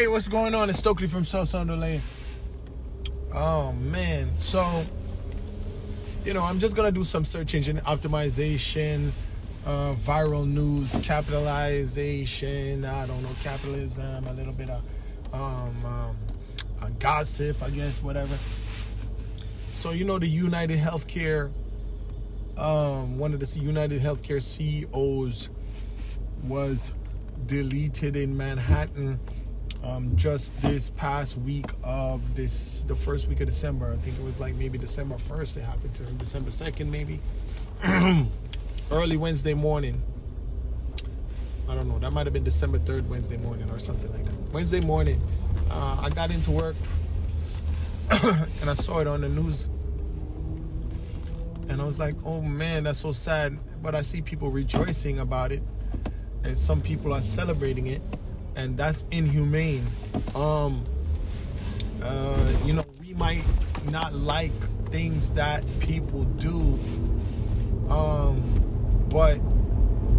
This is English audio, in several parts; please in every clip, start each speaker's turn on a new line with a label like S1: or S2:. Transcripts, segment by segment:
S1: Hey, what's going on? It's Stokely from South Sunderland. Oh, man. So, I'm just going to do some search engine optimization, viral news, capitalization, I don't know, capitalism, a little bit of gossip, I guess, whatever. So, the United Healthcare, one of the United Healthcare CEOs was deleted in Manhattan just this past week of the first week of December. I think it was like maybe December 1st it happened to him, December 2nd maybe. Early Wednesday morning. I don't know, that might have been December 3rd, Wednesday morning or something like that. Wednesday morning, I got into work and I saw it on the news. And I was like, oh man, that's so sad. But I see people rejoicing about it. And some people are celebrating it. And that's inhumane. We might not like things that people do. But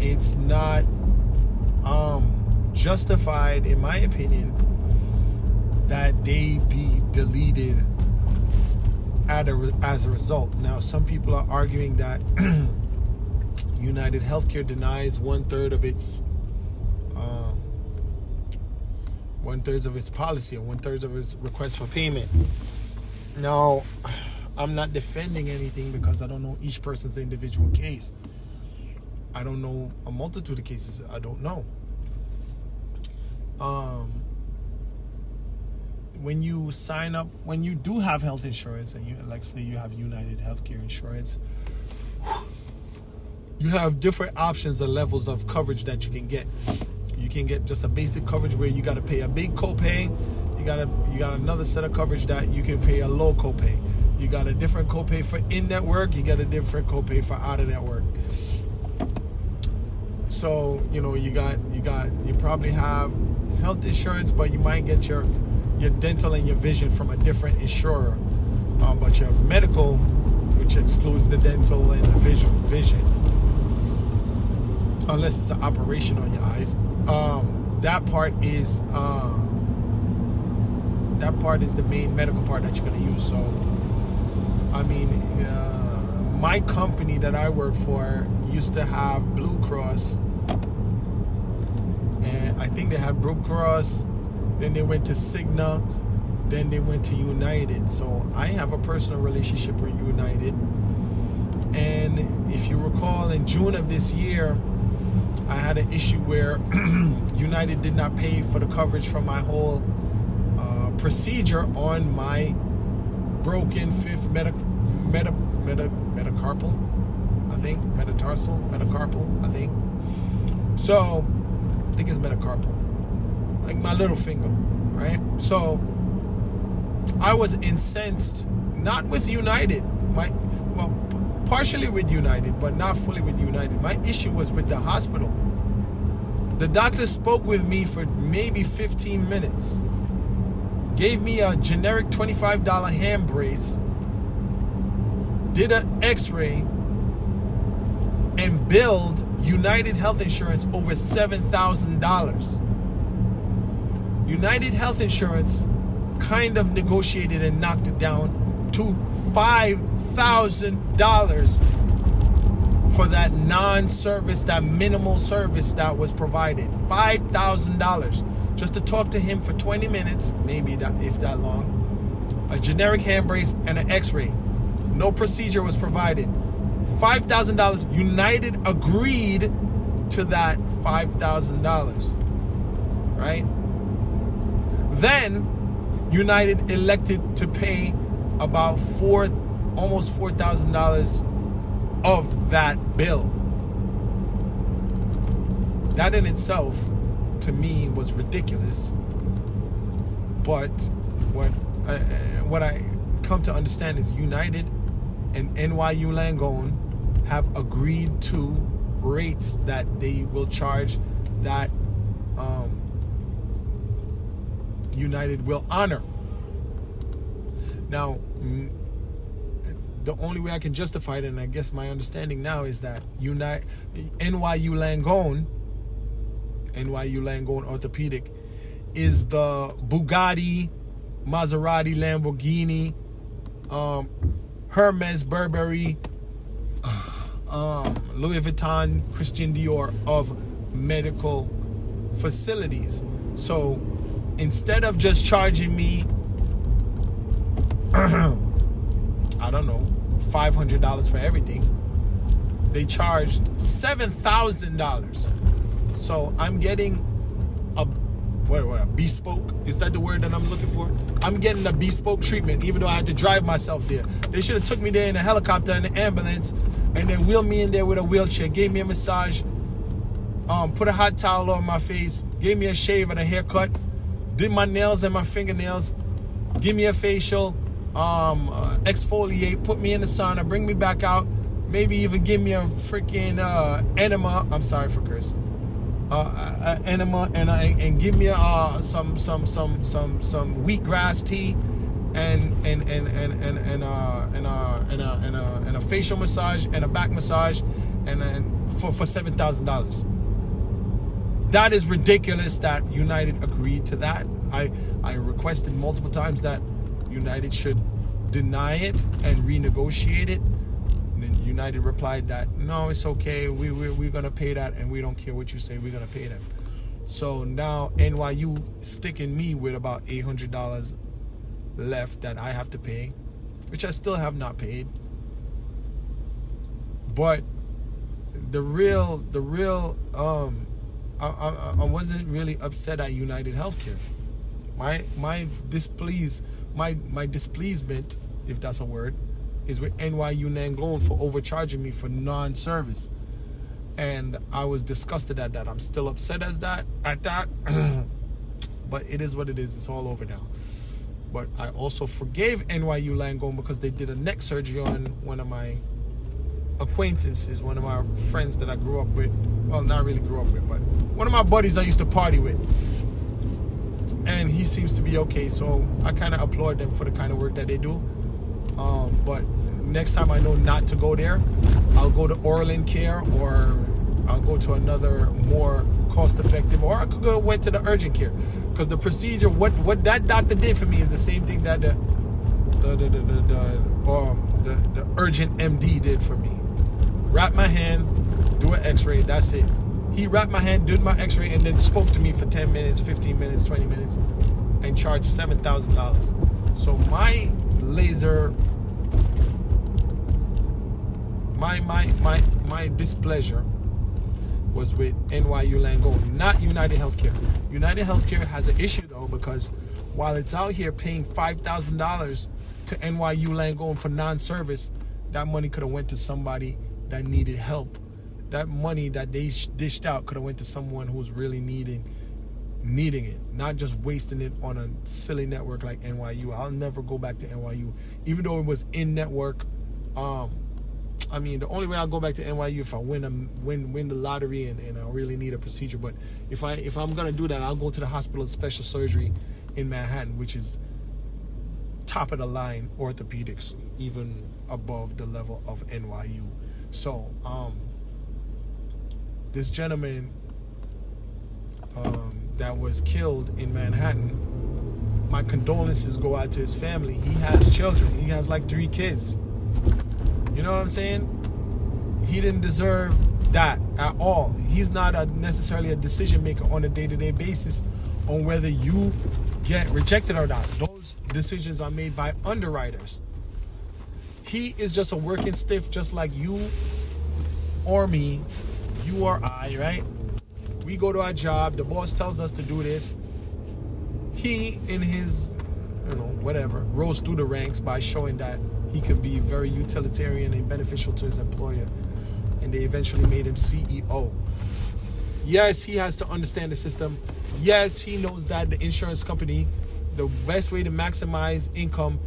S1: it's not justified, in my opinion, that they be deleted as a result. Now, some people are arguing that United Healthcare denies one-third of its policy, or one-third of its request for payment. Now, I'm not defending anything because I don't know each person's individual case. I don't know a multitude of cases. I don't know. When you sign up, when you do have health insurance, and you, like say you have United Healthcare insurance, you have different options and levels of coverage that you can get. You can get just a basic coverage where you got to pay a big copay. You got another set of coverage that you can pay a low copay. You got a different copay for in-network. You got a different copay for out-of-network. So you probably have health insurance, but you might get your dental and your vision from a different insurer. But your medical, which excludes the dental and the vision, unless it's an operation on your eyes, that part is the main medical part that you're going to use. So, my company that I work for used to have Blue Cross, and I think they had Blue Cross, then they went to Cigna, then they went to United. So I have a personal relationship with United, and if you recall, in June of this year, I had an issue where United did not pay for the coverage for my whole procedure on my broken fifth metacarpal, I think, metatarsal, metacarpal, I think. So, I think it's metacarpal, like my little finger, right? So, I was incensed, not with United, partially with United, but not fully with United. My issue was with the hospital. The doctor spoke with me for maybe 15 minutes, gave me a generic $25 hand brace, did an x-ray, and billed United Health Insurance over $7,000. United Health Insurance kind of negotiated and knocked it down to $5,000 for that non-service, that minimal service that was provided. $5,000 just to talk to him for 20 minutes, maybe that, if that long. A generic hand brace and an x-ray. No procedure was provided. $5,000. United agreed to that $5,000, right? Then United elected to pay about almost $4,000 of that bill. That in itself, to me, was ridiculous. But what I come to understand is United and NYU Langone have agreed to rates that they will charge that United will honor. Now, the only way I can justify it, and I guess my understanding now, is that NYU Langone Orthopedic is the Bugatti, Maserati, Lamborghini, Hermes, Burberry, Louis Vuitton, Christian Dior of medical facilities. So instead of just charging me, I don't know, $500 for everything, they charged $7,000. So I'm getting a bespoke, is that the word that I'm looking for? I'm getting a bespoke treatment, even though I had to drive myself there. They should have took me there in a helicopter and an ambulance, and then wheeled me in there with a wheelchair, gave me a massage, put a hot towel on my face, gave me a shave and a haircut, did my nails and my fingernails, give me a facial, exfoliate, put me in the sauna, bring me back out, maybe even give me a freaking enema. I'm sorry for cursing. Enema, and give me some wheatgrass tea and a facial massage and a back massage, and for $7,000. That is ridiculous that United agreed to that. I requested multiple times that United should deny it and renegotiate it. And then United replied that, no, it's okay. We're going to pay that, and we don't care what you say. We're going to pay them. So now NYU sticking me with about $800 left that I have to pay, which I still have not paid. But the real I wasn't really upset at United Healthcare. My displeasement, if that's a word, is with NYU Langone for overcharging me for non-service. And I was disgusted at that. I'm still upset at that. But it is what it is. It's all over now. But I also forgave NYU Langone because they did a neck surgery on one of my acquaintances, one of my friends that I grew up with. Well, not really grew up with, but one of my buddies I used to party with. And he seems to be okay, so I kind of applaud them for the kind of work that they do. But next time I know not to go there, I'll go to Orland Care, or I'll go to another more cost-effective, or I could went to the urgent care, because the procedure, what that doctor did for me is the same thing that the urgent MD did for me. Wrap my hand, do an X-ray. That's it. He wrapped my hand, did my X-ray, and then spoke to me for 10 minutes, 15 minutes, 20 minutes, and charged $7,000. So my laser, my displeasure was with NYU Langone, not United Healthcare. United Healthcare has an issue though, because while it's out here paying $5,000 to NYU Langone for non-service, that money could have went to somebody that needed help. That money that they dished out could have went to someone who was really needing it, not just wasting it on a silly network like NYU. I'll never go back to NYU, even though it was in network. I mean, the only way I'll go back to NYU if I win the lottery and I really need a procedure. But if I'm gonna do that, I'll go to the Hospital of Special Surgery in Manhattan, which is top of the line orthopedics, even above the level of NYU. So this gentleman that was killed in Manhattan, my condolences go out to his family. He has children. He has like 3 kids. You know what I'm saying? He didn't deserve that at all. He's not necessarily a decision maker on a day-to-day basis on whether you get rejected or not. Those decisions are made by underwriters. He is just a working stiff, just like you or me, you or I, right? We go to our job. The boss tells us to do this. He, in his, whatever, rose through the ranks by showing that he could be very utilitarian and beneficial to his employer. And they eventually made him CEO. Yes, he has to understand the system. Yes, he knows that the insurance company, the best way to maximize income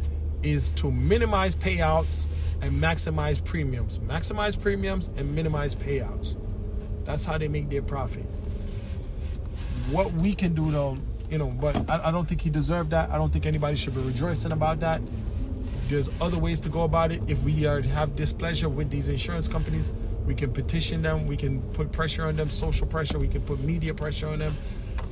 S1: is to minimize payouts and maximize premiums. Maximize premiums and minimize payouts. That's how they make their profit. What we can do though, but I don't think he deserved that. I don't think anybody should be rejoicing about that. There's other ways to go about it. If we have displeasure with these insurance companies, we can petition them. We can put pressure on them, social pressure. We can put media pressure on them.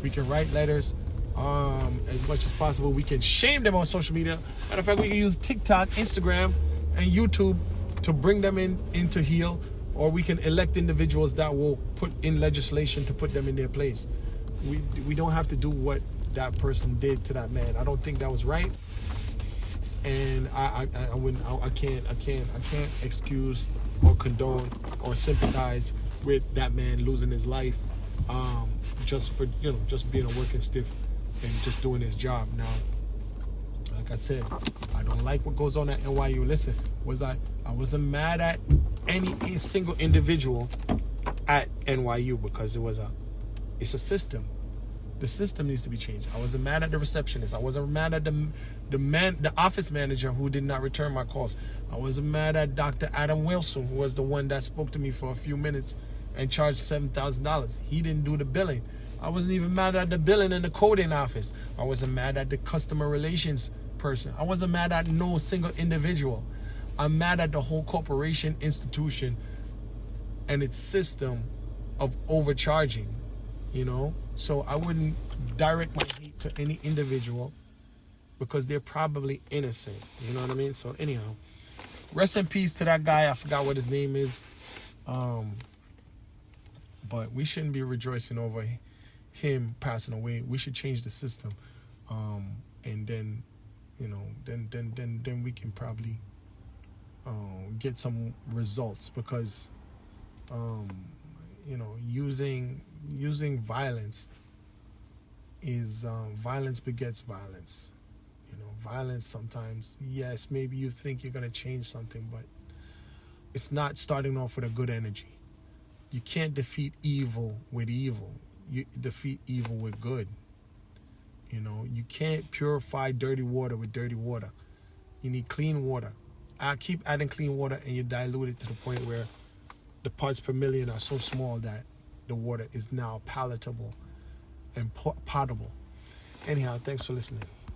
S1: We can write letters. as much as possible. We can shame them on social media. Matter of fact, we can use TikTok, Instagram, and YouTube to bring them into heel, or we can elect individuals that will put in legislation to put them in their place. We don't have to do what that person did to that man. I don't think that was right, and I can't excuse or condone or sympathize with that man losing his life, just for just being a working stiff and just doing his job. Now, like I said, I don't like what goes on at NYU. Listen, I wasn't mad at any single individual at NYU because it's a system. The system needs to be changed. I wasn't mad at the receptionist. I wasn't mad at the office manager who did not return my calls. I wasn't mad at Dr. Adam Wilson, who was the one that spoke to me for a few minutes and charged $7,000. He didn't do the billing. I wasn't even mad at the billing in the coding office. I wasn't mad at the customer relations person. I wasn't mad at no single individual. I'm mad at the whole corporation, institution, and its system of overcharging, So I wouldn't direct my hate to any individual because they're probably innocent. You know what I mean? So anyhow, rest in peace to that guy. I forgot what his name is. But we shouldn't be rejoicing over him passing away. We should change the system. And then, then we can probably get some results because, using violence is violence begets violence. Violence sometimes, yes, maybe you think you're going to change something, but it's not starting off with a good energy. You can't defeat evil with evil. You defeat evil with good. You can't purify dirty water with dirty water. You need clean water. I keep adding clean water and you dilute it to the point where the parts per million are so small that the water is now palatable and potable. Anyhow, thanks for listening.